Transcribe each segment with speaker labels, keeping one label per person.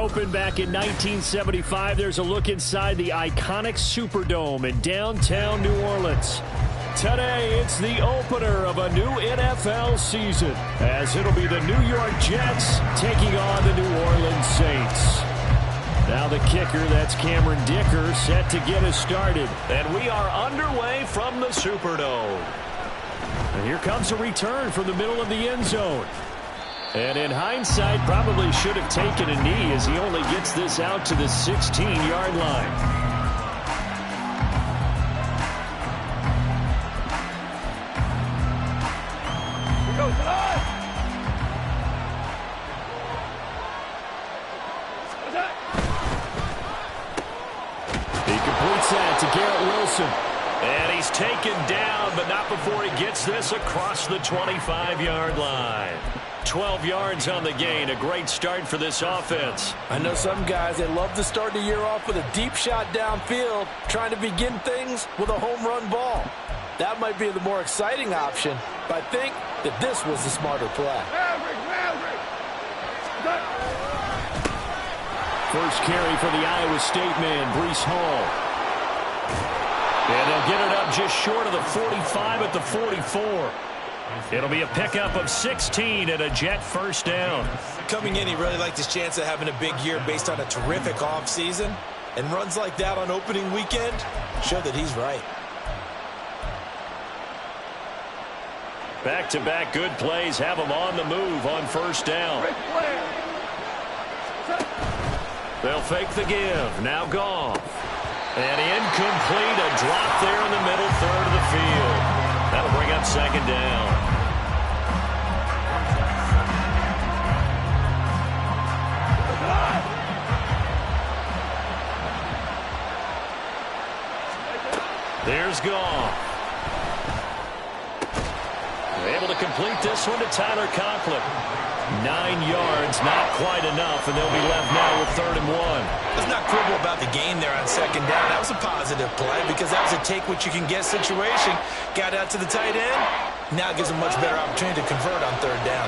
Speaker 1: opened back in 1975. There's a look inside the iconic Superdome in downtown New Orleans. Today, it's the opener of a new NFL season, as it'll be the New York Jets taking on the New Orleans Saints. Now the kicker, that's Cameron Dicker, set to get us started.
Speaker 2: And we are underway from the Superdome.
Speaker 1: And here comes a return from the middle of the end zone. And in hindsight, probably should have taken a knee as he only gets this out to the 16-yard line. To Garrett Wilson.
Speaker 2: And he's taken down, but not before he gets this across the 25-yard line. 12 yards on the gain. A great start for this offense.
Speaker 3: I know some guys, they love to start the year off with a deep shot downfield, trying to begin things with a home run ball. That might be the more exciting option, but I think that this was the smarter play.
Speaker 1: First carry for the Iowa State man, Breece Hall. And they'll get it up just short of the 45 at the 44. It'll be a pickup of 16 and a Jet first down.
Speaker 4: Coming in, he really liked his chance of having a big year based on a terrific offseason. And runs like that on opening weekend show that he's right.
Speaker 2: Back-to-back good plays have him on the move on first down. They'll fake the give. Now Goff. And incomplete, a drop there in the middle third of the field. That'll bring up second down. There's Goff. Able to complete this one to Tyler Conklin. 9 yards, not quite enough, and they'll be left now with 3rd and 1.
Speaker 4: Let's not quibble about the gain there on second down. That was a positive play because that was a take-what-you-can-get situation. Got out to the tight end. Now it gives them much better opportunity to convert on 3rd down.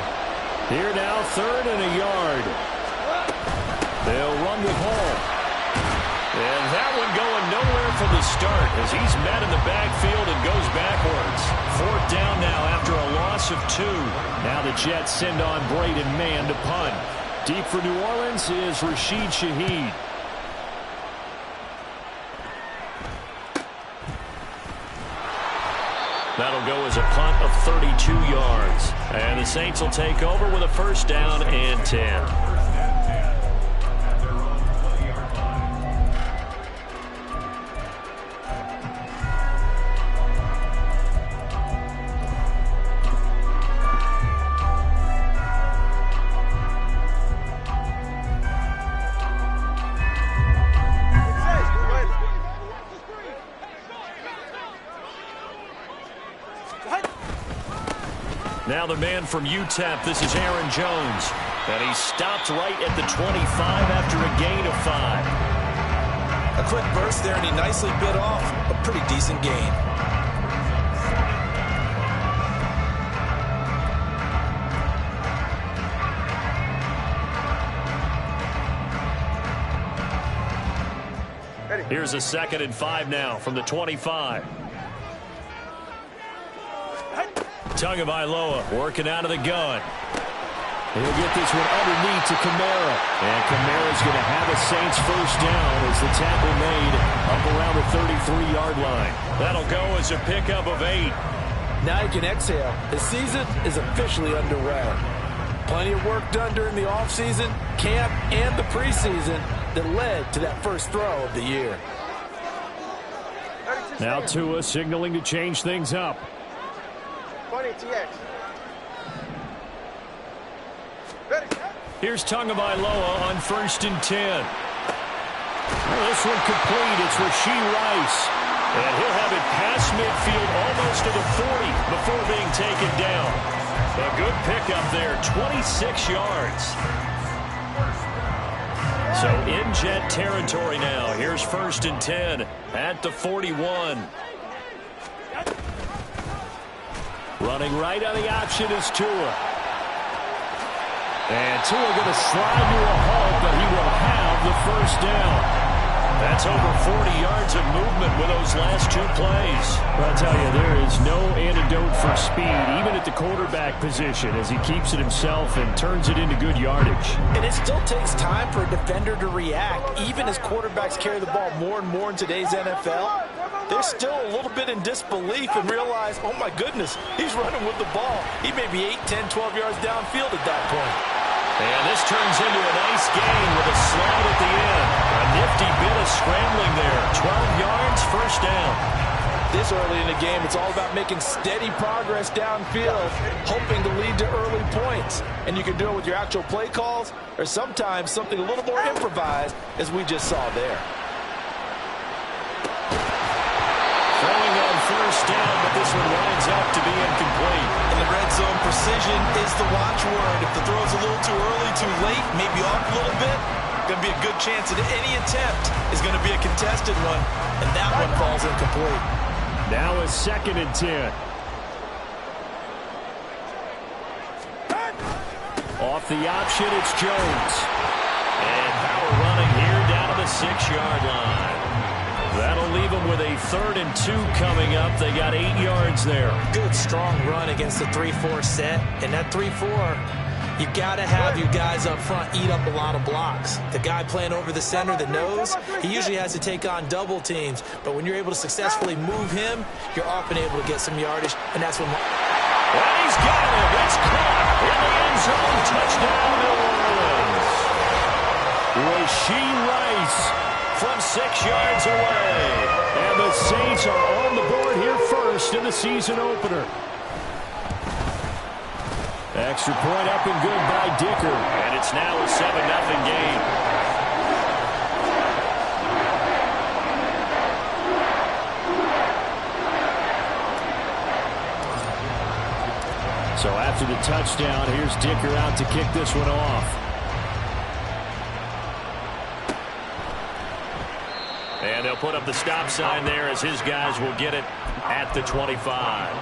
Speaker 1: Here now, 3rd and a yard. They'll run with Hall.
Speaker 2: And that one going nowhere from the start as he's met in the backfield and goes backwards. 4th down now after a loss of 2.
Speaker 1: Now the Jets send on Braden Mann to punt. Deep for New Orleans is Rashid Shaheed.
Speaker 2: That'll go as a punt of 32 yards. And the Saints will take over with a first down and 10. Now the man from UTEP, this is Aaron Jones. And he stopped right at the 25 after a gain of 5.
Speaker 4: A quick burst there, and he nicely bit off a pretty decent gain.
Speaker 2: Here's a 2nd and 5 now from the 25. Tagovailoa working out of the gun.
Speaker 1: He'll get this one underneath to Kamara. And Kamara's going to have a Saints first down as the tackle made up around the 33-yard line.
Speaker 2: That'll go as a pickup of 8.
Speaker 3: Now you can exhale. The season is officially underway. Plenty of work done during the offseason, camp, and the preseason that led to that first throw of the year.
Speaker 1: Now Tua signaling to change things up.
Speaker 5: 20 TX.
Speaker 1: Here's Tagovailoa on 1st and 10. Well, this one complete. It's Rashee Rice.
Speaker 2: And he'll have it past midfield almost to the 40 before being taken down. A good pickup there, 26 yards. So in Jet territory now. Here's 1st and 10 at the 41.
Speaker 1: Running right on the option is Tua. And Tua going to slide to a halt, but he will have
Speaker 2: That's over 40 yards of movement with those last 2 plays.
Speaker 1: Well, I'll tell you, there is no antidote for speed, even at the quarterback position, as he keeps it himself and turns it into good yardage.
Speaker 3: And it still takes time for a defender to react. Even as quarterbacks carry the ball more and more in today's NFL, they're still a little bit in disbelief and realize, oh my goodness, he's running with the ball. He may be 8, 10, 12 yards downfield at that point.
Speaker 2: And this turns into a nice gain with a slide at the end. A nifty bit of scrambling there. 12 yards, first down.
Speaker 3: This early in the game, it's all about making steady progress downfield, hoping to lead to early points. And you can do it with your actual play calls or sometimes something a little more improvised, as we just saw there.
Speaker 2: Throwing on first down, but this one winds up to be incomplete.
Speaker 4: In the red zone, precision is the watchword. If the throw's a little too early, too late, maybe off a little bit, going to be a good chance that any attempt is going to be a contested one, and that one falls incomplete.
Speaker 1: Now a 2nd and 10. Off the option, it's Jones.
Speaker 2: And power running here down to the 6-yard line. That'll leave them with a 3rd and 2 coming up. They got 8 yards there.
Speaker 3: Good, strong run against the 3-4 set. And that 3-4, you've got to have your guys up front eat up a lot of blocks. The guy playing over the center, the nose, he usually has to take on double teams. But when you're able to successfully move him, you're often able to get some yardage. And that's when...
Speaker 2: Well, he's got it. It's caught in the end zone. Touchdown, New Orleans. Rashee Rice from 6 yards away.
Speaker 1: And the Saints are on the board here first in the season opener. Extra point up and good by Dicker.
Speaker 2: And it's now a 7-0 game.
Speaker 1: So after the touchdown, here's Dicker out to kick this one off.
Speaker 2: And they'll put up the stop sign there as his guys will get it at the 25.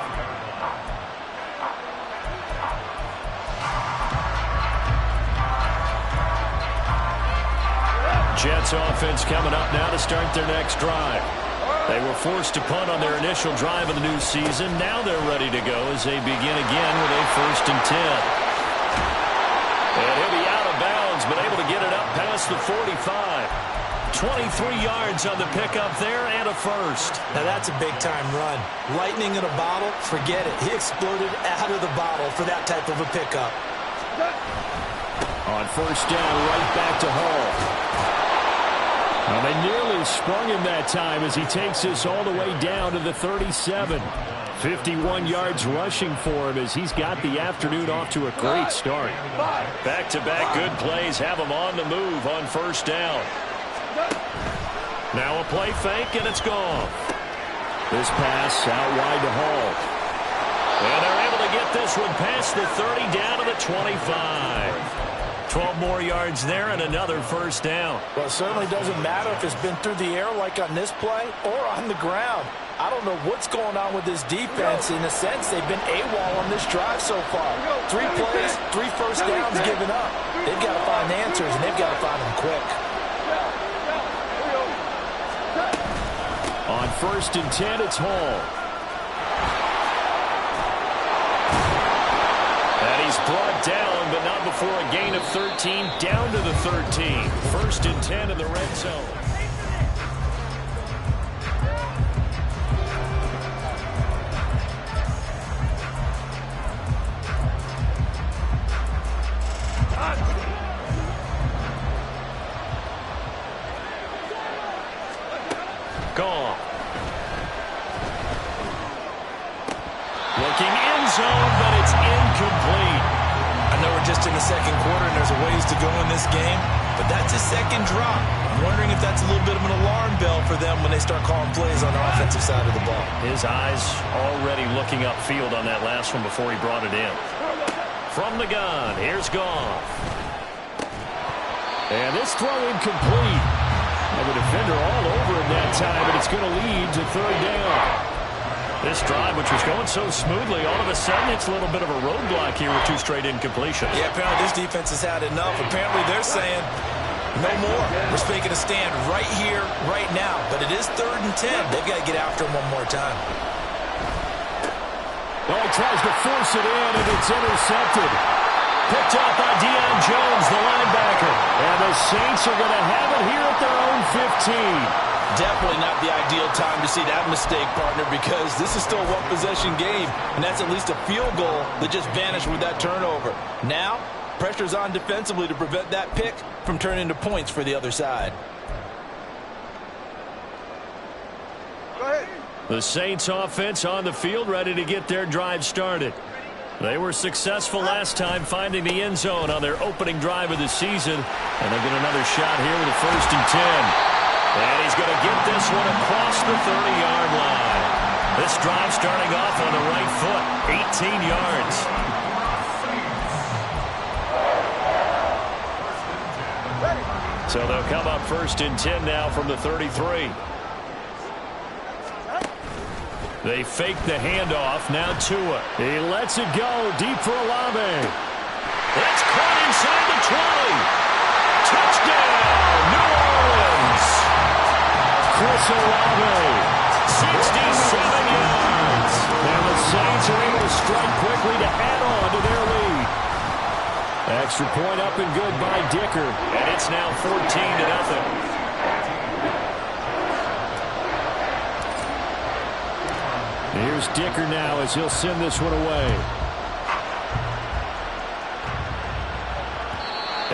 Speaker 2: Jets offense coming up now to start their next drive. They were forced to punt on their initial drive of the new season. Now they're ready to go as they begin again with a 1st and 10. And he'll be out of bounds, but able to get it up past the 45. 23 yards on the pickup there and a 1st.
Speaker 3: Now that's a big-time run. Lightning in a bottle, forget it. He exploded out of the bottle for that type of a pickup.
Speaker 1: On 1st down, right back to Hall. Well, they nearly sprung him that time as he takes this all the way down to the 37. 51 yards rushing for him as he's got the afternoon off to a great start.
Speaker 2: Back-to-back good plays have him on the move on 1st down. Now a play fake, and it's gone.
Speaker 1: This pass out wide to Hall.
Speaker 2: And they're able to get this one past the 30 down to the 25. 12 more yards there and another 1st down.
Speaker 3: Well, it certainly doesn't matter if it's been through the air like on this play or on the ground. I don't know what's going on with this defense. In a sense, they've been AWOL on this drive so far. 3 plays, 3 1st downs given up. They've got to find answers, and they've got to find them quick.
Speaker 1: On 1st and 10, it's Hall.
Speaker 2: And he's brought down, but not before a gain of 13, down to the 13. 1st and 10 in the red zone. Gone. Looking end zone, but it's incomplete.
Speaker 4: I know we're just in the 2nd quarter and there's a ways to go in this game, but that's a 2nd drop. I'm wondering if that's a little bit of an alarm bell for them when they start calling plays on the offensive side of the ball.
Speaker 2: His eyes already looking upfield on that last one before he brought it in. From the gun, here's Goff.
Speaker 1: And this throw incomplete. And the defender all over him that time, but it's going to lead to 3rd down.
Speaker 2: This drive, which was going so smoothly, all of a sudden it's a little bit of a roadblock here with 2 straight incompletions.
Speaker 4: Yeah, apparently this defense has had enough. Apparently they're saying, No more. We're making a stand right here, right now. But it is 3rd and 10. They've got to get after him one more time.
Speaker 1: Oh, tries to force it in, and it's intercepted. Picked off by Deion Jones, the linebacker. And the Saints are going to have it here at their own 15.
Speaker 3: Definitely not the ideal time to see that mistake, partner, because this is still a one-possession game, and that's at least a field goal that just vanished with that turnover. Now, pressure's on defensively to prevent that pick from turning into points for the other side.
Speaker 5: Go ahead.
Speaker 1: The Saints offense on the field, ready to get their drive started. They were successful last time finding the end zone on their opening drive of the season, and they'll get another shot here with a 1st and 10. And he's going to get this one across the 30-yard line. This drive starting off on the right foot, 18 yards. So they'll come up 1st and 10 now from the 33. They fake the handoff. Now Tua. He lets it go deep for Olave. It's caught inside the 20. Touchdown, New Orleans. Chris Olave, 67 yards. And the Saints are able to strike quickly to add on to their lead. Extra point up and good by Dicker. And it's now 14-0. Here's Dicker now as he'll send this one away.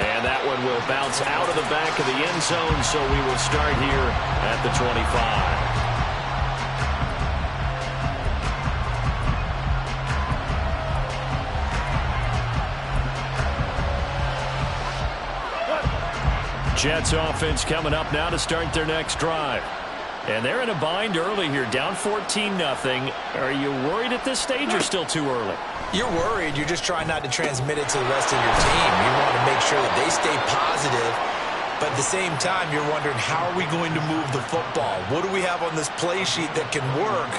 Speaker 1: And that one will bounce out of the back of the end zone, so we will start here at the 25. Jets offense coming up now to start their next drive. And they're in a bind early here, down 14-0. Are you worried at this stage or still too early?
Speaker 4: You're worried. You're just trying not to transmit it to the rest of your team. You want to make sure that they stay positive. But at the same time, you're wondering, how are we going to move the football? What do we have on this play sheet that can work?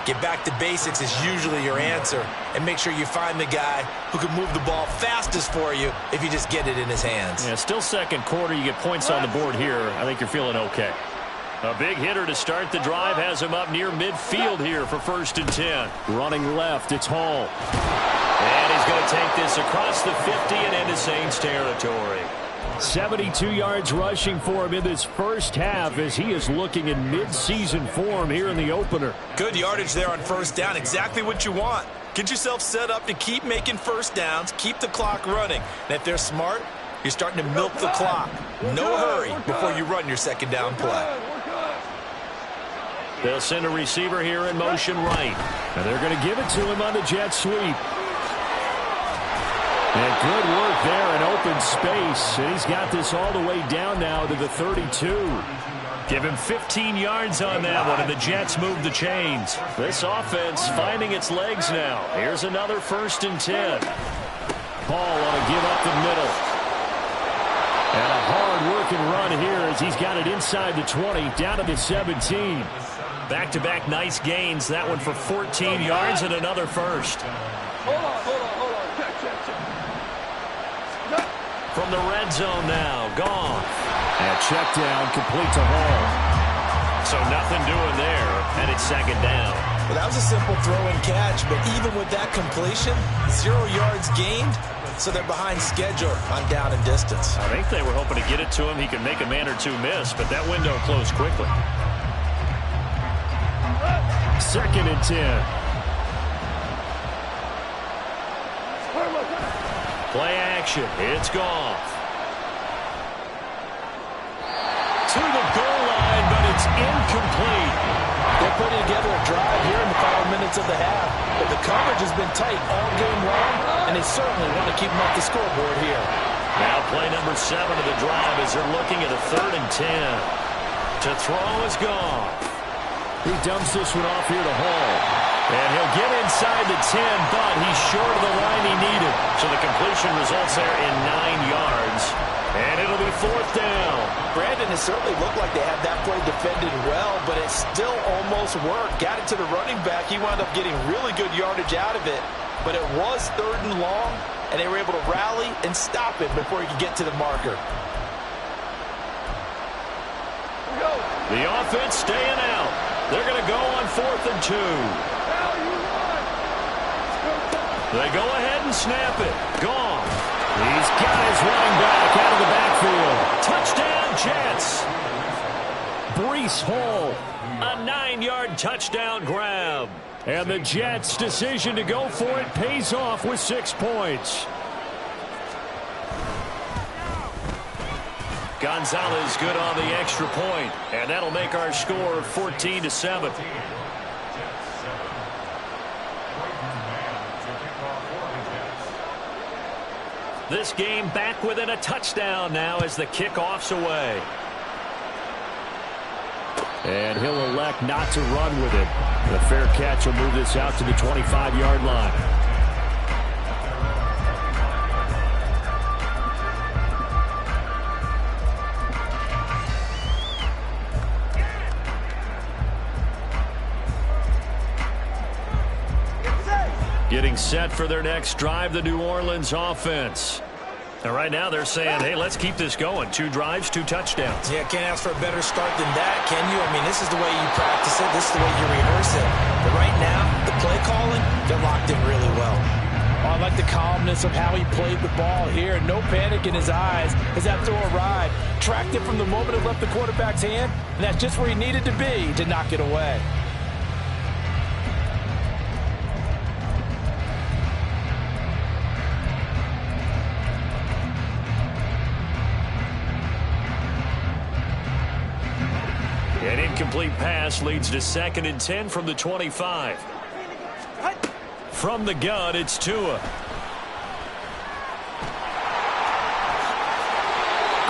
Speaker 4: Get back to basics is usually your answer. And make sure you find the guy who can move the ball fastest for you if you just get it in his hands.
Speaker 1: Yeah, still second quarter. You get points on the board here. I think you're feeling okay. A big hitter to start the drive has him up near midfield here for 1st and 10. Running left, it's Hall. And he's going to take this across the 50 and into Saints territory. 72 yards rushing for him in this first half as he is looking in mid-season form here in the opener.
Speaker 4: Good yardage there on 1st down. Exactly what you want. Get yourself set up to keep making 1st downs, keep the clock running. And if they're smart, you're starting to milk the clock. No hurry before you run your 2nd down play.
Speaker 1: They'll send a receiver here in motion right. And they're going to give it to him on the jet sweep. And good work there in open space. And he's got this all the way down now to the 32. Give him 15 yards on that one, and the Jets move the chains. This offense finding its legs now. Here's another 1st and 10. Paul on a give up the middle. And a hard-working run here as he's got it inside the 20, down to the 17. Back-to-back nice gains. That one for 14 yards and another 1st.
Speaker 5: Hold on.
Speaker 1: From the red zone now, Goff. And check down, complete to Hall. So nothing doing there, and it's 2nd down.
Speaker 4: Well, that was a simple throw and catch, but even with that completion, 0 yards gained, so they're behind schedule on down and distance.
Speaker 1: I think they were hoping to get it to him. He could make a man or two miss, but that window closed quickly. 2nd and 10. Play action. It's Goff. To the goal line, but it's incomplete.
Speaker 3: They're putting together a drive here in the final minutes of the half. But the coverage has been tight all game long, and they certainly want to keep them off the scoreboard here.
Speaker 1: Now play number 7 of the drive as they're looking at a 3rd and 10. To throw is Goff. He dumps this one off here to Hall. And he'll get inside the 10, but he's short of the line he needed. So the completion results there in 9 yards. And it'll be 4th down.
Speaker 3: Brandon, it certainly looked like they had that play defended well, but it still almost worked. Got it to the running back. He wound up getting really good yardage out of it. But it was 3rd and long, and they were able to rally and stop it before he could get to the marker.
Speaker 2: The offense staying out. They're going to go on 4th and 2. They go ahead and snap it. Gone. He's got his running back out of the backfield. Touchdown, Jets. Breece Hall, a 9-yard touchdown grab.
Speaker 1: And the Jets' decision to go for it pays off with 6 points.
Speaker 2: Gonzalez good on the extra point, and that'll make our score 14-7. This game back within a touchdown now as the kickoff's away.
Speaker 1: And he'll elect not to run with it. The fair catch will move this out to the 25-yard line.
Speaker 2: Getting set for their next drive, the New Orleans offense. And right now they're saying, hey, let's keep this going. 2 drives, 2 touchdowns.
Speaker 4: Yeah, can't ask for a better start than that, can you? I mean, this is the way you practice it. This is the way you rehearse it. But right now, the play calling, they're locked in really well.
Speaker 3: Oh, I like the calmness of how he played the ball here. No panic in his eyes as that throw arrived. Tracked it from the moment it left the quarterback's hand, and that's just where he needed to be to knock it away.
Speaker 2: An incomplete pass leads to 2nd and 10 from the 25. From the gun, it's Tua.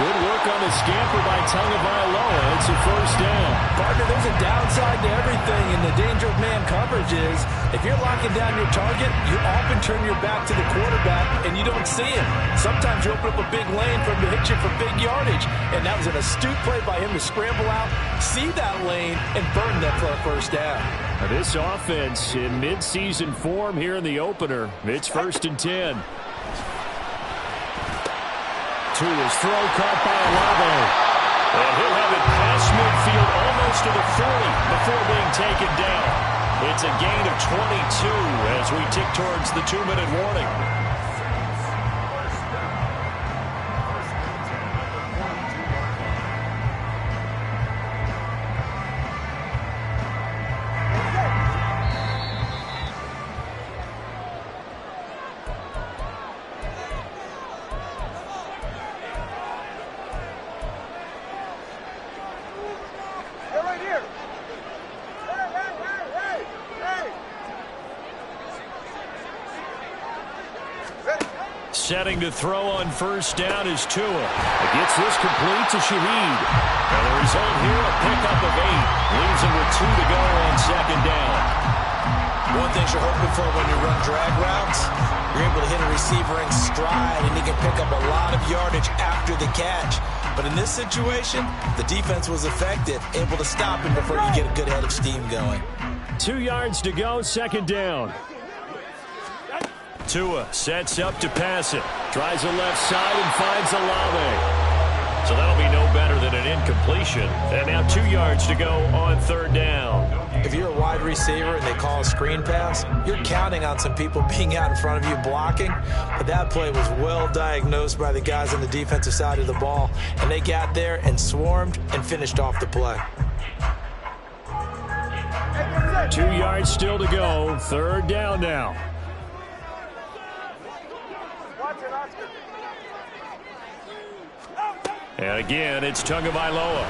Speaker 1: Good work on the scamper by Tagovailoa. It's a first down.
Speaker 3: Partner, there's a downside to everything, and the danger of man coverage is if you're locking down your target, you often turn your back to the quarterback and you don't see him. Sometimes you open up a big lane for him to hit you for big yardage, and that was an astute play by him to scramble out, see that lane, and burn that for a first down.
Speaker 1: Now this offense in mid-season form here in the opener. It's 1st and 10. Tua's throw caught by Olave.
Speaker 2: And he'll have it past midfield almost to the 40 before being taken down. It's a gain of 22 as we tick towards the 2-minute warning. Setting to throw on first down is Tua.
Speaker 1: Gets this complete to Shaheed.
Speaker 2: And the result here, a pickup of 8. Leaves him with 2 to go on 2nd down.
Speaker 4: One thing you're hoping for when you run drag routes, you're able to hit a receiver in stride, and he can pick up a lot of yardage after the catch. But in this situation, the defense was effective, able to stop him before you get a good head of steam going.
Speaker 1: 2 yards to go, 2nd down.
Speaker 2: Tua sets up to pass it. Tries the left side and finds Olave. So that'll be no better than an incompletion. And now 2 yards to go on 3rd down.
Speaker 4: If you're a wide receiver and they call a screen pass, you're counting on some people being out in front of you blocking. But that play was well diagnosed by the guys on the defensive side of the ball. And they got there and swarmed and finished off the play.
Speaker 1: 2 yards still to go. 3rd down now.
Speaker 2: And again, it's Tagovailoa.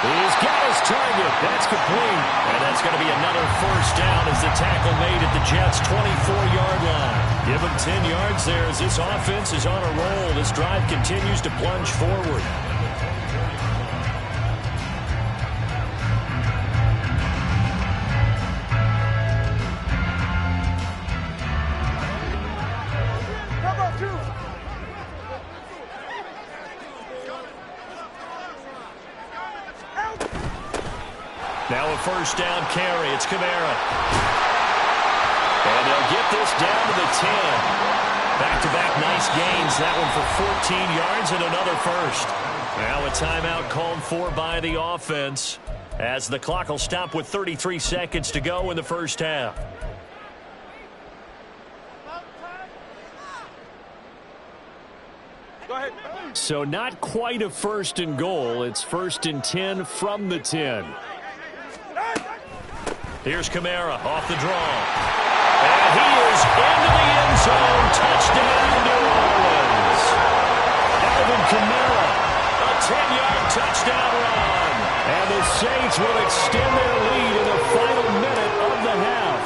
Speaker 1: He's got his target. That's complete.
Speaker 2: And that's going to be another first down as the tackle made at the Jets' 24-yard line. Give them 10 yards there as this offense is on a roll. This drive continues to plunge forward. Now a first down carry. It's Kamara. And they'll get this down to the 10. Back-to-back nice gains. That one for 14 yards and another first. Now a timeout called for by the offense as the clock will stop with 33 seconds to go in the first half.
Speaker 5: Go ahead.
Speaker 1: So not quite a 1st and goal. It's 1st and 10 from the 10.
Speaker 2: Here's Kamara off the draw. And he is into the end zone. Touchdown, New Orleans. Alvin Kamara, a 10-yard touchdown run.
Speaker 1: And the Saints will extend their lead in the final minute of the half.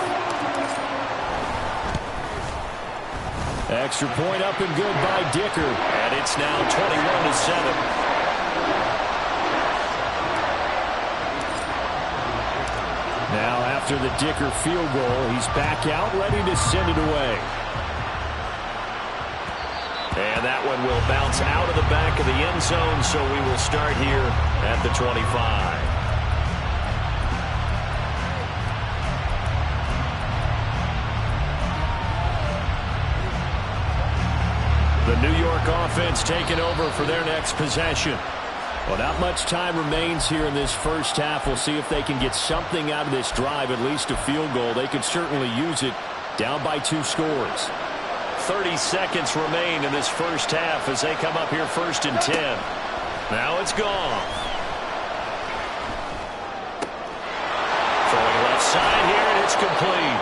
Speaker 1: Extra point up and good by Dicker.
Speaker 2: And it's now 21-7.
Speaker 1: Now after the Dicker field goal, he's back out, ready to send it away.
Speaker 2: And that one will bounce out of the back of the end zone, so we will start here at the 25. The New York offense taking over for their next possession.
Speaker 1: Well, not much time remains here in this first half. We'll see if they can get something out of this drive, at least a field goal. They could certainly use it, down by 2 scores.
Speaker 2: 30 seconds remain in this first half as they come up here 1st and 10. Now it's gone. Throwing left side here, and it's complete.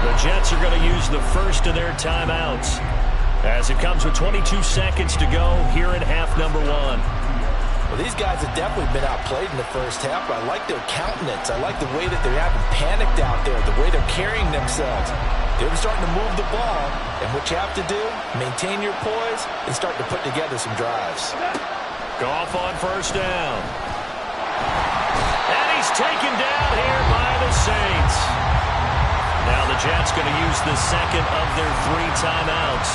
Speaker 2: The Jets are going to use the first of their timeouts as it comes with 22 seconds to go here in half number 1.
Speaker 3: Well, these guys have definitely been outplayed in the first half, but I like their countenance. I like the way that they're having panicked out there, the way they're carrying themselves. They're starting to move the ball, and what you have to do, maintain your poise and start to put together some drives.
Speaker 2: Goff on 1st down. And he's taken down here by the Saints. Now the Jets going to use the second of their 3 timeouts.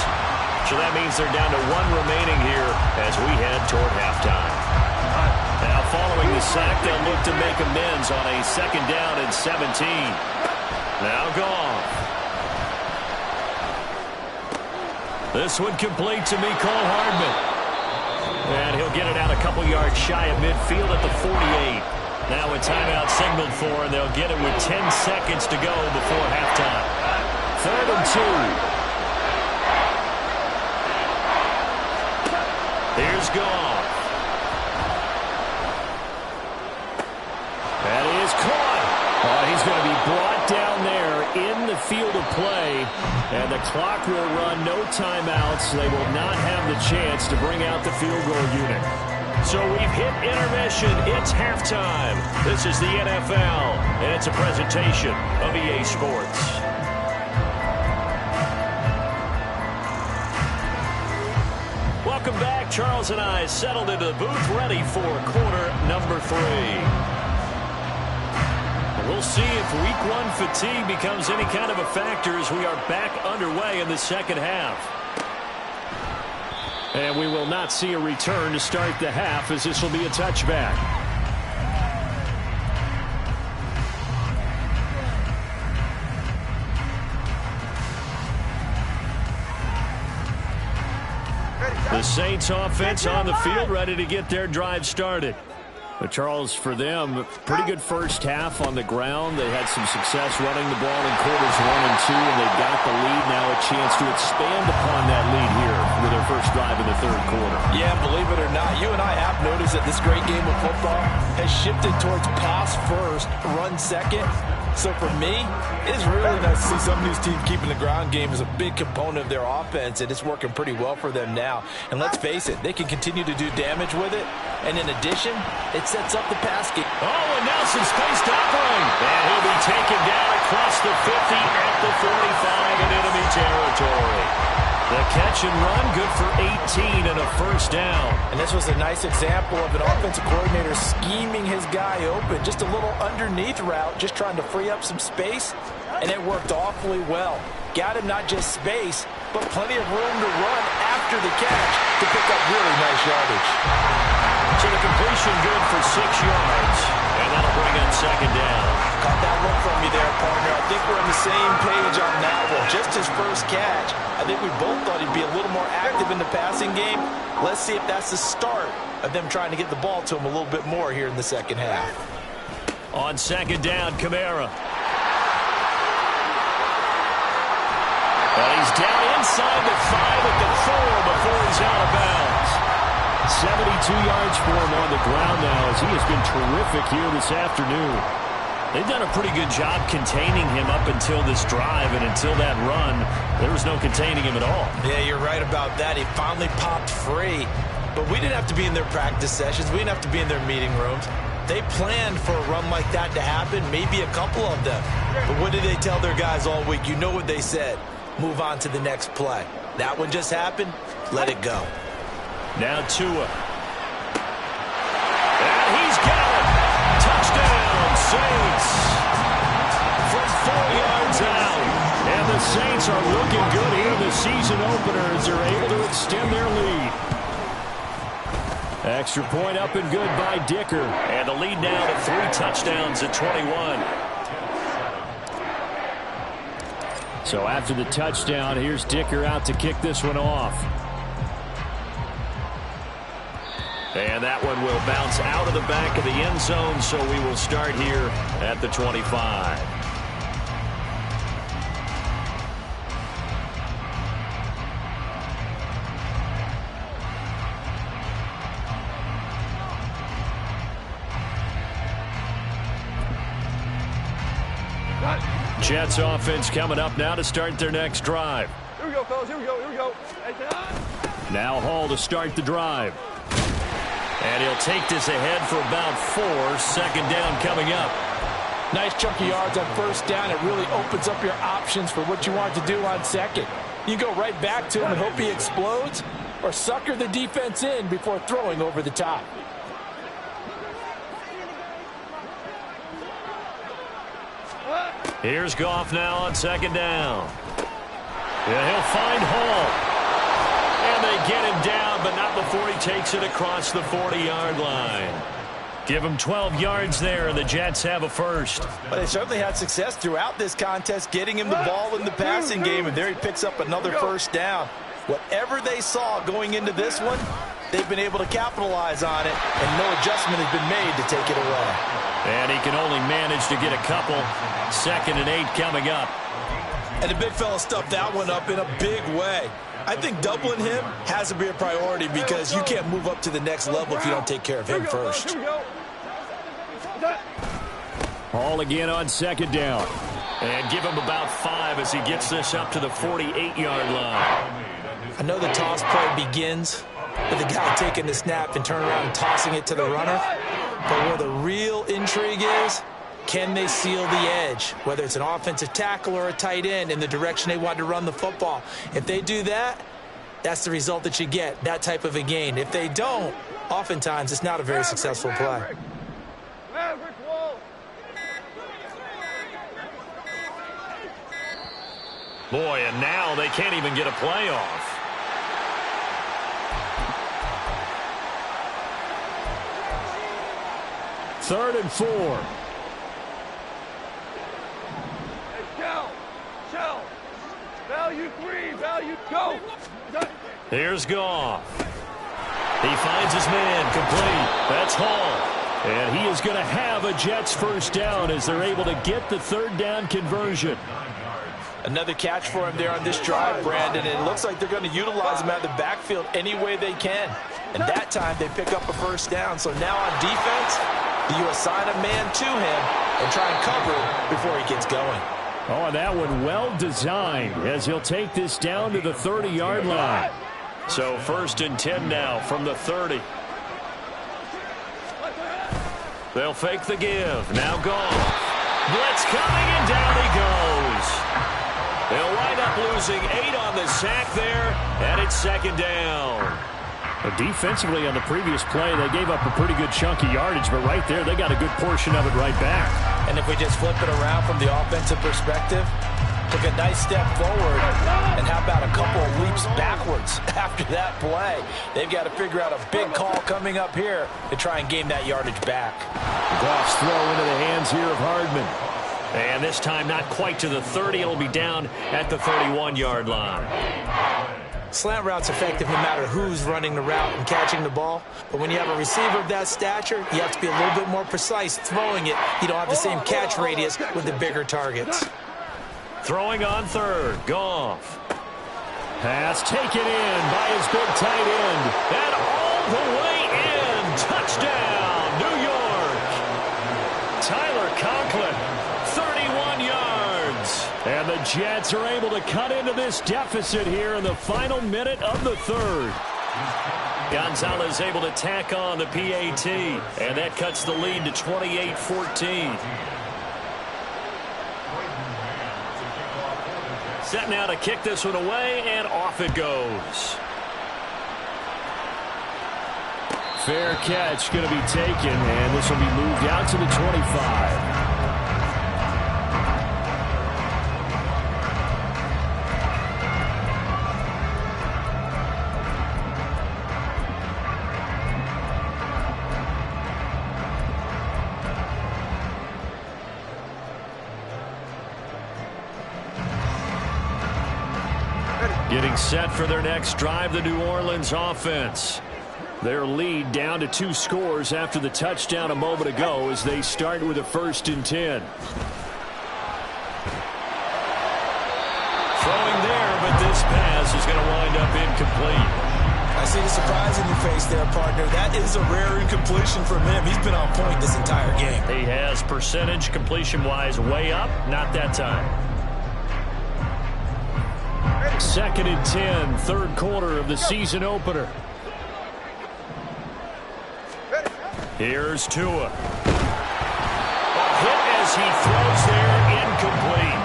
Speaker 2: So that means they're down to 1 remaining here as we head toward halftime. Now following the sack, they'll look to make amends on a 2nd down and 17. Now Goff. This one complete to Mecole Hardman. And he'll get it out a couple yards shy of midfield at the 48. Now a timeout signaled for, and they'll get it with 10 seconds to go before halftime.
Speaker 1: 3rd and 2.
Speaker 2: Here's Goff.
Speaker 1: That is caught. He's going to be brought down there in the field of play, and the clock will run, no timeouts. They will not have the chance to bring out the field goal unit.
Speaker 2: So we've hit intermission. It's halftime. This is the NFL, and it's a presentation of EA Sports. Welcome back. Charles and I settled into the booth, ready for quarter number 3. We'll see if week 1 fatigue becomes any kind of a factor as we are back underway in the second half.
Speaker 1: And we will not see a return to start the half, as this will be a touchback. The Saints offense on the field, ready to get their drive started. But Charles, for them, pretty good first half on the ground. They had some success running the ball in quarters 1 and 2, and they got the lead. Now a chance to expand upon that lead here with their first drive in the 3rd quarter.
Speaker 3: Yeah, believe it or not, you and I have noticed that this great game of football has shifted towards pass first, run second. So for me, it's really nice to see some of these teams keeping the ground game as a big component of their offense, and it's working pretty well for them now. And let's face it, they can continue to do damage with it. And in addition, it sets up the pass game.
Speaker 2: Oh, and now some space to operate. And he'll be taken down across the 50 at the 45 in enemy territory. The catch and run, good for 18 and a 1st down.
Speaker 3: And this was a nice example of an offensive coordinator scheming his guy open. Just a little underneath route, just trying to free up some space, and it worked awfully well. Got him not just space, but plenty of room to run after the catch to pick up really nice yardage.
Speaker 2: So the completion good for 6 yards. And that'll bring up second down.
Speaker 4: Caught that look from you there, partner. I think we're on the same page on that one. Just his first catch. I think we both thought he'd be a little more active in the passing game. Let's see if that's the start of them trying to get the ball to him a little bit more here in the second half.
Speaker 2: On second down, Kamara. And he's down inside the 5 at the 4 before he's out of bounds. 72 yards for him on the ground now as he has been terrific here this afternoon. They've done a pretty good job containing him up until this drive, and until that run, there was no containing him at all.
Speaker 4: Yeah, you're right about that. He finally popped free. But we didn't have to be in their practice sessions. We didn't have to be in their meeting rooms. They planned for a run like that to happen, maybe a couple of them. But what did they tell their guys all week? You know what they said. Move on to the next play. That one just happened. Let it go.
Speaker 2: Now Tua. And he's got it. Touchdown, Saints. From 4 yards out. And the Saints are looking good here in the season opener as they're able to extend their lead. Extra point up and good by Dicker. And the lead now to 3 touchdowns at 21. So after the touchdown, here's Dicker out to kick this one off. And that one will bounce out of the back of the end zone, so we will start here at the 25. Jets offense coming up now to start their next drive.
Speaker 5: Here we go, fellas. Here we go. Here we go.
Speaker 2: Now Hall to start the drive. And he'll take this ahead for about 4. Second down coming up.
Speaker 3: Nice chunky yards on first down. It really opens up your options for what you want to do on second. You go right back to him and hope he explodes, or sucker the defense in before throwing over the top.
Speaker 2: Here's Goff now on second down. Yeah, he'll find Hall. And they get him down, but not before he takes it across the 40-yard line. Give him 12 yards there, and the Jets have a first.
Speaker 4: But they certainly had success throughout this contest, getting him the ball in the passing game, and there he picks up another first down. Whatever they saw going into this one, they've been able to capitalize on it, and no adjustment has been made to take it away.
Speaker 2: And he can only manage to get a couple. 2nd and 8 coming up.
Speaker 4: And the big fella stuffed that one up in a big way. I think doubling him has to be a priority because you can't move up to the next level if you don't take care of him first.
Speaker 2: Hall again on second down. And give him about 5 as he gets this up to the 48-yard line.
Speaker 4: I know the toss play begins with the guy taking the snap and turning around and tossing it to the runner. But where the real intrigue is, can they seal the edge, whether it's an offensive tackle or a tight end, in the direction they want to run the football? If they do that, that's the result that you get, that type of a gain. If they don't, oftentimes it's not a very successful play.
Speaker 2: Boy, and now they can't even get a play off. Third and 4.
Speaker 5: Shell. Value 3. Value go.
Speaker 2: Here's Goff. He finds his man complete. That's Hall. And he is going to have a Jets first down as they're able to get the third down conversion.
Speaker 4: Another catch for him there on this drive, Brandon. And it looks like they're going to utilize him out of the backfield any way they can. And that time they pick up a first down. So now on defense, do you assign a man to him and try and cover before he gets going?
Speaker 2: Oh, and that one well designed as he'll take this down to the 30-yard line. So 1st and 10 now from the 30. They'll fake the give. Now Goff. Blitz coming, and down he goes. They'll wind up losing 8 on the sack there, and it's second down. Defensively on the previous play, they gave up a pretty good chunk of yardage, but right there, they got a good portion of it right back.
Speaker 4: And if we just flip it around from the offensive perspective,
Speaker 3: took a nice step forward, and how about a couple of leaps backwards after that play? They've got to figure out a big call coming up here to try and gain that yardage back.
Speaker 1: Goff's throw into the hands here of Hardman. And this time not quite to the 30. It'll be down at the 31-yard line.
Speaker 3: Slant route's effective no matter who's running the route and catching the ball. But when you have a receiver of that stature, you have to be a little bit more precise throwing it. You don't have the same catch radius with the bigger targets.
Speaker 1: Throwing on third. Goff. Pass taken in by his big tight end. And all the way in. Touchdown, New York. Tyler Conklin, 31 yards. And the Jets are able to cut into this deficit here in the final minute of the third. Gonzalez able to tack on the PAT. And that cuts the lead to 28-14. Set now to kick this one away, and off it goes. Fair catch going to be taken, and this will be moved out to the 25. Getting set for their next drive, the New Orleans offense. Their lead down to 2 scores after the touchdown a moment ago as they start with a 1st and 10. Throwing there, but this pass is going to wind up incomplete.
Speaker 3: I see the surprise in your face there, partner. That is a rare incompletion from him. He's been on point this entire game.
Speaker 1: He has percentage completion-wise way up, not that time. 2nd and 10, 3rd quarter of the season opener. Here's Tua. A hit as he throws there, incomplete.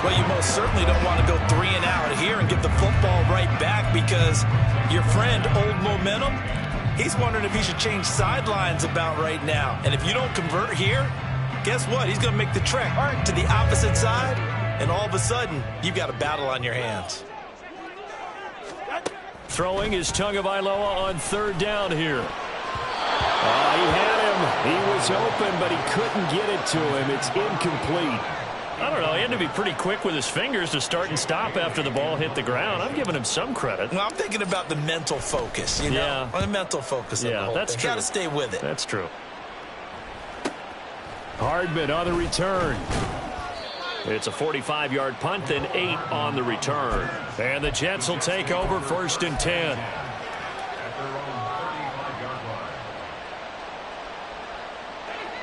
Speaker 4: Well, you most certainly don't want to go 3 and out here and get the football right back because your friend, Old Momentum, he's wondering if he should change sidelines about right now. And if you don't convert here, guess what? He's going to make the trek to the opposite side. And all of a sudden, you've got a battle on your hands.
Speaker 1: Throwing is Tagovailoa on 3rd down here. He had him. He was open, but he couldn't get it to him. It's incomplete.
Speaker 2: I don't know. He had to be pretty quick with his fingers to start and stop after the ball hit the ground. I'm giving him some credit.
Speaker 4: Well, I'm thinking about the mental focus, you know?
Speaker 2: Yeah.
Speaker 4: The mental focus of the whole
Speaker 2: that's
Speaker 4: thing.
Speaker 2: true.
Speaker 4: Got to stay with it.
Speaker 2: That's true.
Speaker 1: Hardman on the return.
Speaker 2: It's a 45-yard punt, then 8 on the return.
Speaker 1: And the Jets will take over 1st and 10.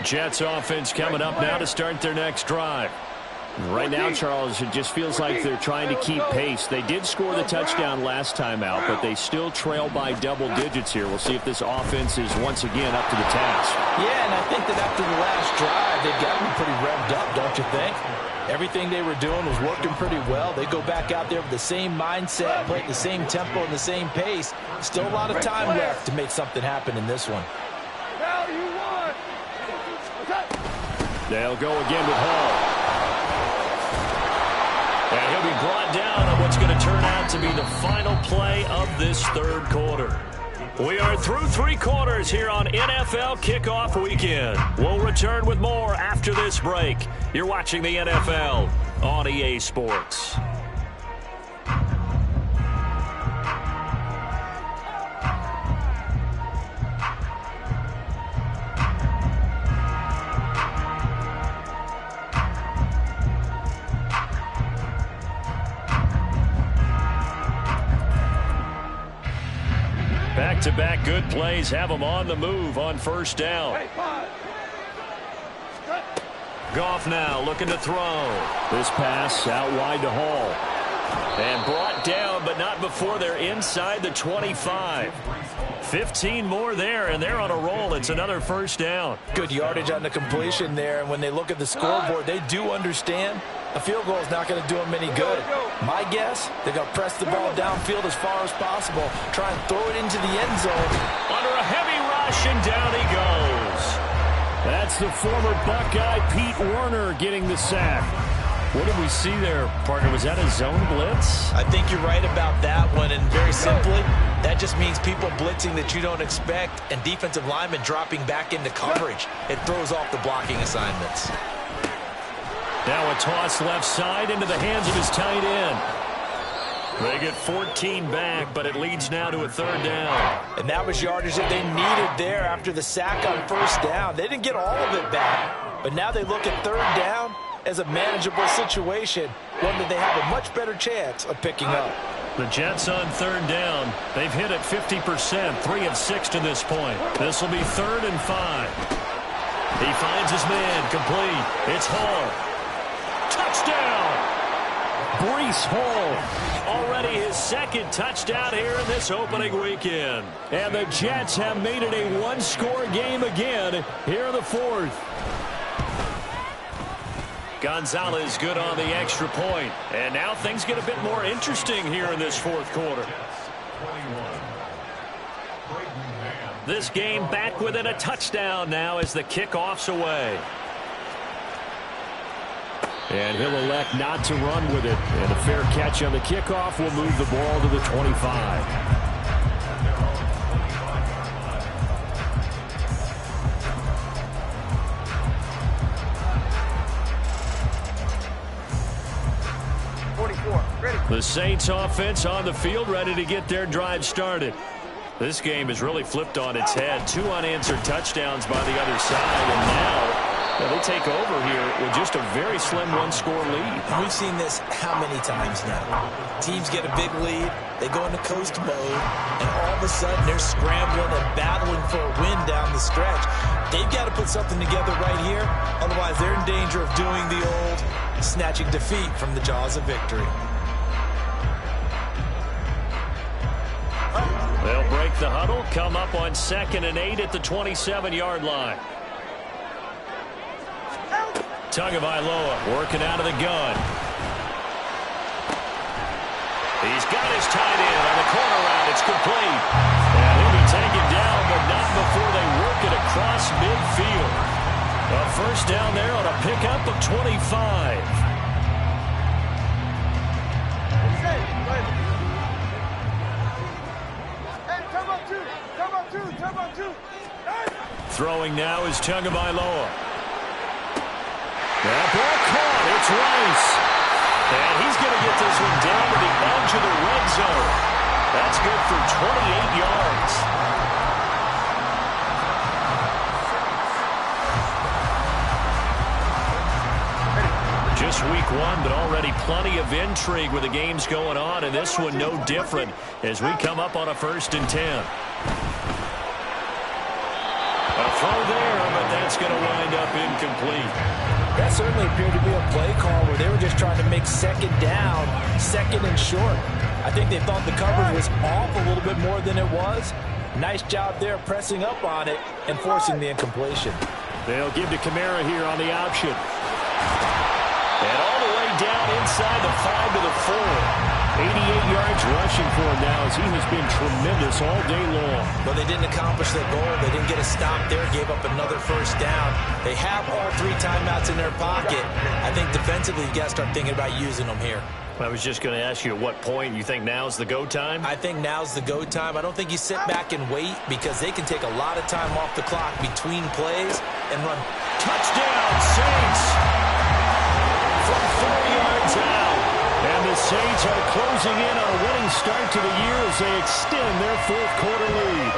Speaker 1: Jets offense coming up now to start their next drive. Right now, Charles, it just feels like they're trying to keep pace. They did score the touchdown last time out, but they still trail by double digits here. We'll see if this offense is once again up to the task.
Speaker 3: Yeah, and I think that after the last drive, they've got to be pretty revved up, don't you think? Everything they were doing was working pretty well. They go back out there with the same mindset, playing the same tempo and the same pace. Still a lot of time left to make something happen in this one.
Speaker 5: Now you won.
Speaker 1: They'll go again with Hall.
Speaker 2: And he'll be brought down on what's going to turn out to be the final play of this 3rd quarter. We are through 3 quarters here on NFL Kickoff Weekend. We'll return with more after this break. You're watching the NFL on EA Sports. Back-to-back good plays have them on the move on 1st down. Goff now looking to throw.
Speaker 1: This pass out wide to Hall.
Speaker 2: And brought down, but not before they're inside the 25. 15 more there, and they're on a roll. It's another 1st down.
Speaker 3: Good yardage on the completion there, and when they look at the scoreboard, they do understand a field goal is not going to do them any good. My guess, they're going to press the ball downfield as far as possible, try and throw it into the end zone.
Speaker 2: Under a heavy rush, and down he goes.
Speaker 1: That's the former Buckeye Pete Werner getting the sack. What did we see there, partner? Was that a zone blitz?
Speaker 4: I think you're right about that one, and very simply, that just means people blitzing that you don't expect and defensive linemen dropping back into coverage. It throws off the blocking assignments.
Speaker 1: Now a toss left side into the hands of his tight end. They get 14 back, but it leads now to a 3rd down.
Speaker 4: And that was yardage that they needed there after the sack on 1st down. They didn't get all of it back, but now they look at 3rd down as a manageable situation, one that they have a much better chance of picking up.
Speaker 1: The Jets on 3rd down. They've hit it 50%, 3 of 6 to this point. This will be 3rd and 5. He finds his man, complete. It's Hall. Touchdown! Breece Hall, already his 2nd touchdown here in this opening weekend. And the Jets have made it a one-score game again here in the 4th. Gonzalez good on the extra point. And now things get a bit more interesting here in this 4th quarter. This game back within a touchdown now as the kickoff's away. And he'll elect not to run with it. And a fair catch on the kickoff will move the ball to the 25. The Saints offense on the field, ready to get their drive started. This game is really flipped on its head. 2 unanswered touchdowns by the other side, and now they take over here with just a very slim one-score lead.
Speaker 4: We've seen this how many times now? Teams get a big lead, they go into coast mode, and all of a sudden they're scrambling and battling for a win down the stretch. They've got to put something together right here, otherwise they're in danger of doing the old snatching defeat from the jaws of victory.
Speaker 1: They'll break the huddle, come up on 2nd and 8 at the 27-yard line. Tagovailoa working out of the gun. He's got his tight end on the corner route. It's complete. And he'll be taken down, but not before they work it across midfield. A 1st down there on a pickup of 25. Throwing now is Tagovailoa. That ball caught. It's Rice. And he's going to get this one down to the edge of the red zone. That's good for 28 yards. Just week 1, but already plenty of intrigue with the games going on, and this one no different as we come up on a 1st and 10. A throw there, but that's going to wind up incomplete.
Speaker 3: That certainly appeared to be a play call where they were just trying to make 2nd down, 2nd and short. I think they thought the coverage was off a little bit more than it was. Nice job there pressing up on it and forcing the incompletion.
Speaker 1: They'll give to Kamara here on the option. And all the way down inside the 5 to the 4. 88 yards rushing for him now as he has been tremendous all day long.
Speaker 4: But they didn't accomplish their goal. They didn't get a stop there, gave up another 1st down. They have all 3 timeouts in their pocket. I think defensively you got to start thinking about using them here.
Speaker 1: I was just going to ask you at what point you think now's the go time?
Speaker 4: I think now's the go time. I don't think you sit back and wait because they can take a lot of time off the clock between plays and run.
Speaker 1: Touchdown, Saints! From 4 yards out. And the Saints are closing in on a winning start to the year as they extend their 4th quarter lead.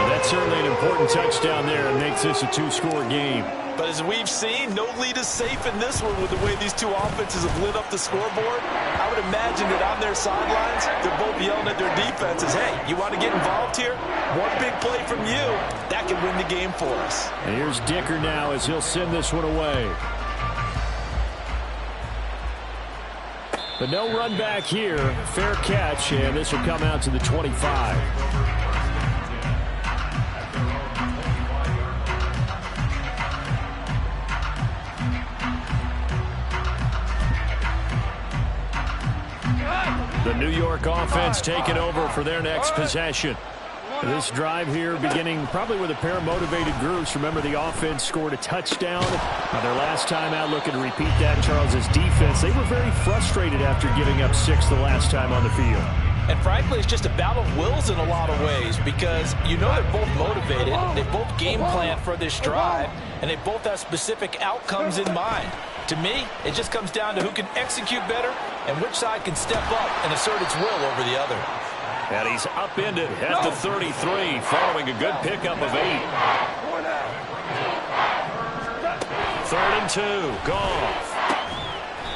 Speaker 1: And that's certainly an important touchdown there and makes this a 2-score game.
Speaker 4: But as we've seen, no lead is safe in this one with the way these 2 offenses have lit up the scoreboard. I would imagine that on their sidelines, they're both yelling at their defenses, hey, you want to get involved here? One big play from you, that can win the game for us.
Speaker 1: And here's Dicker now as he'll send this one away. But no run back here. Fair catch, and this will come out to the 25. The New York offense taking over for their next possession. This drive here beginning probably with a pair of motivated groups. Remember, the offense scored a touchdown on their last time out, looking to repeat that. Charles's defense, they were very frustrated after giving up 6 the last time on the field.
Speaker 3: And frankly, it's just a battle of wills in a lot of ways, because you know they're both motivated, they both game plan for this drive, and they both have specific outcomes in mind. To me, it just comes down to who can execute better and which side can step up and assert its will over the other.
Speaker 2: And he's upended at the 33, following a good pickup of 8. 3rd and 2, Goff.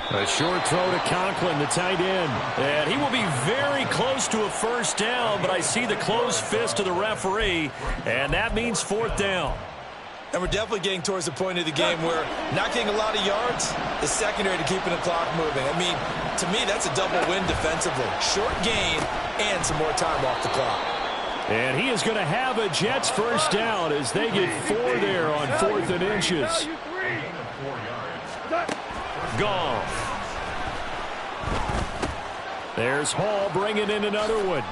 Speaker 1: A short throw to Conklin, the tight end.
Speaker 2: And he will be very close to a first down, but I see the closed fist of the referee, and that means 4th down.
Speaker 4: And we're definitely getting towards the point of the game where not getting a lot of yards is secondary to keeping the clock moving. I mean, to me, that's a double win defensively. Short gain and some more time off the clock.
Speaker 1: And he is going to have a Jets first down as they get 4 there on 4th and inches.
Speaker 2: Goff.
Speaker 1: There's Hall bringing in another one.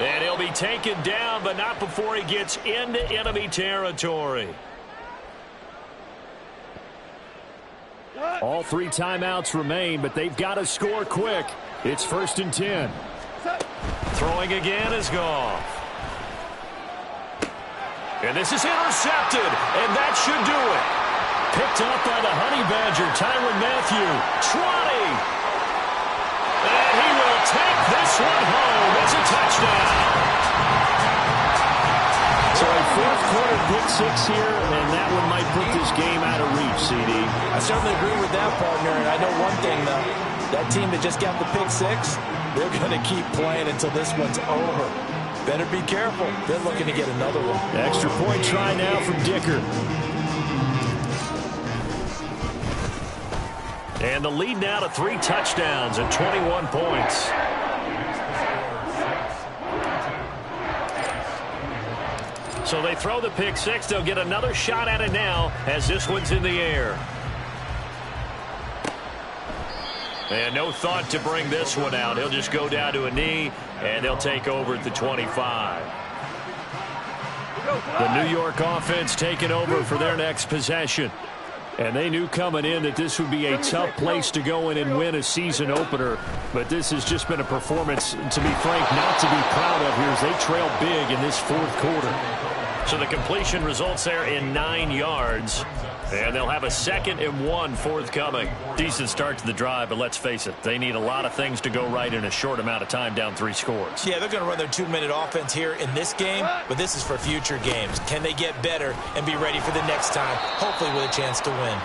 Speaker 2: And he'll be taken down, but not before he gets into enemy territory.
Speaker 1: All 3 timeouts remain, but they've got to score quick. It's 1st and 10.
Speaker 2: Throwing again is Goff. And this is intercepted, and that should do it. Picked up by the Honey Badger, Tyrann Mathieu. 20. And he will take this one home. It's a touchdown.
Speaker 1: So a 4th quarter pick 6 here, and that one might put this game out of reach, CD.
Speaker 3: I certainly agree with that, partner, and I know one thing, though. That team that just got the pick 6, they're going to keep playing until this one's over. Better be careful. They're looking to get another one.
Speaker 1: Extra point try now from Dicker.
Speaker 2: And the lead now to 3 touchdowns and 21 points. So they throw the pick 6. They'll get another shot at it now as this one's in the air. And no thought to bring this one out. He'll just go down to a knee, and they'll take over at the 25.
Speaker 1: The New York offense taking over for their next possession. And they knew coming in that this would be a tough place to go in and win a season opener. But this has just been a performance, to be frank, not to be proud of here as they trail big in this 4th quarter.
Speaker 2: So the completion results there in 9 yards. And they'll have a 2nd and 1 forthcoming. Decent start to the drive, but let's face it, they need a lot of things to go right in a short amount of time down 3 scores.
Speaker 4: Yeah, they're going to run their 2-minute offense here in this game, but this is for future games. Can they get better and be ready for the next time, hopefully with a chance to win?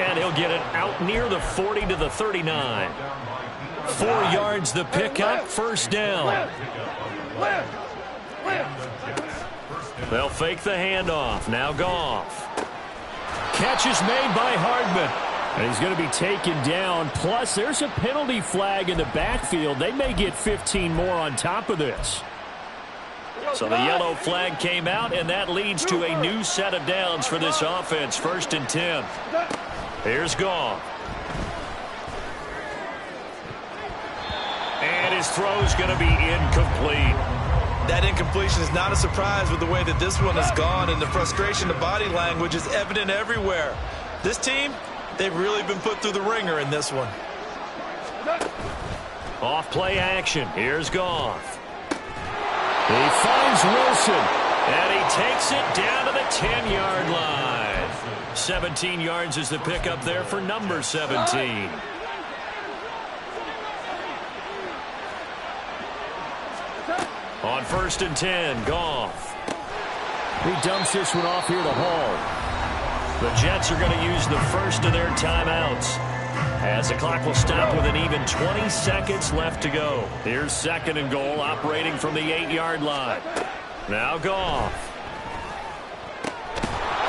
Speaker 2: And he'll get it out near the 40 to the 39. 4 yards the pickup, first down. They'll fake the handoff. Now Goff.
Speaker 1: Catch is made by Hardman. And he's going to be taken down. Plus, there's a penalty flag in the backfield. They may get 15 more on top of this.
Speaker 2: So the yellow flag came out, and that leads to a new set of downs for this offense. 1st and 10. Here's Goff. And his throw's going to be incomplete.
Speaker 4: That incompletion is not a surprise with the way that this one has gone, and the frustration, the body language is evident everywhere. This team, they've really been put through the ringer in this one.
Speaker 2: Off play action. Here's Goff.
Speaker 1: He finds Wilson.
Speaker 2: And he takes it down to the 10-yard line. 17 yards is the pickup there for number 17. On 1st and 10, Goff.
Speaker 1: He dumps this one off here to Hall.
Speaker 2: The Jets are going to use the first of their timeouts as the clock will stop with an even 20 seconds left to go. Here's 2nd and goal, operating from the 8-yard line. Now Goff.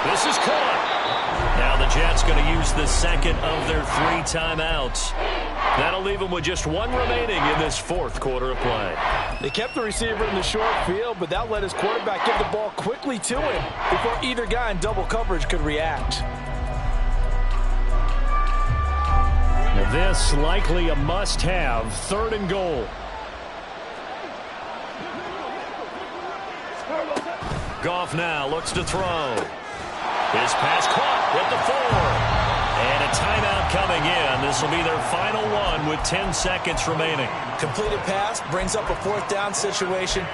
Speaker 2: This is caught. Now the Jets going to use the 2nd of their 3 timeouts. That'll leave them with just 1 remaining in this 4th quarter of play.
Speaker 3: They kept the receiver in the short field, but that let his quarterback get the ball quickly to him before either guy in double coverage could react.
Speaker 1: Now this likely a must-have. 3rd and goal.
Speaker 2: Goff now looks to throw. His pass caught at the 4. And a timeout coming in. This will be their final one with 10 seconds remaining.
Speaker 4: Completed pass brings up a 4th down situation.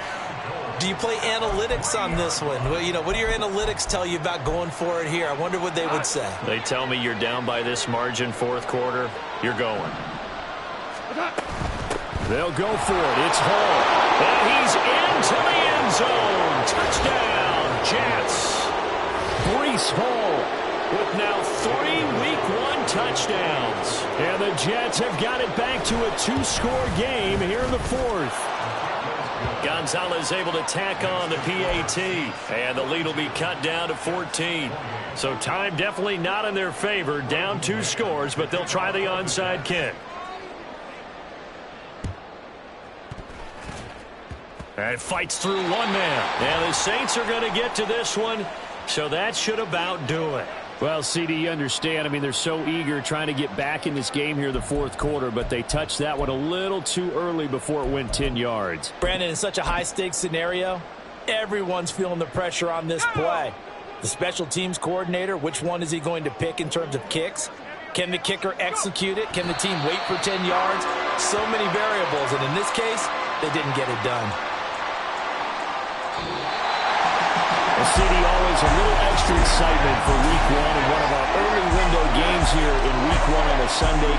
Speaker 4: Do you play analytics on this one? Well, what do your analytics tell you about going for it here? I wonder what they would say.
Speaker 2: They tell me you're down by this margin 4th quarter. You're going.
Speaker 1: They'll go for it. It's Hall.
Speaker 2: And he's into the end zone. Touchdown, Jets.
Speaker 1: Breece Hall
Speaker 2: with now 3 Week 1 touchdowns.
Speaker 1: And the Jets have got it back to a 2-score game here in the 4th.
Speaker 2: Gonzalez able to tack on the PAT. And the lead will be cut down to 14. So time definitely not in their favor. Down 2 scores, but they'll try the onside kick. And fights through one man. And the Saints are going to get to this one. So that should about do it.
Speaker 1: Well, CD, you understand. I mean, they're so eager trying to get back in this game here in the 4th quarter, but they touched that one a little too early before it went 10 yards.
Speaker 3: Brandon, in such a high-stakes scenario, everyone's feeling the pressure on this play. The special teams coordinator, which one is he going to pick in terms of kicks? Can the kicker execute it? Can the team wait for 10 yards? So many variables, and in this case, they didn't get it done.
Speaker 1: CD, always a little extra excitement for Week 1 and one of our early window games here in Week 1 on a Sunday.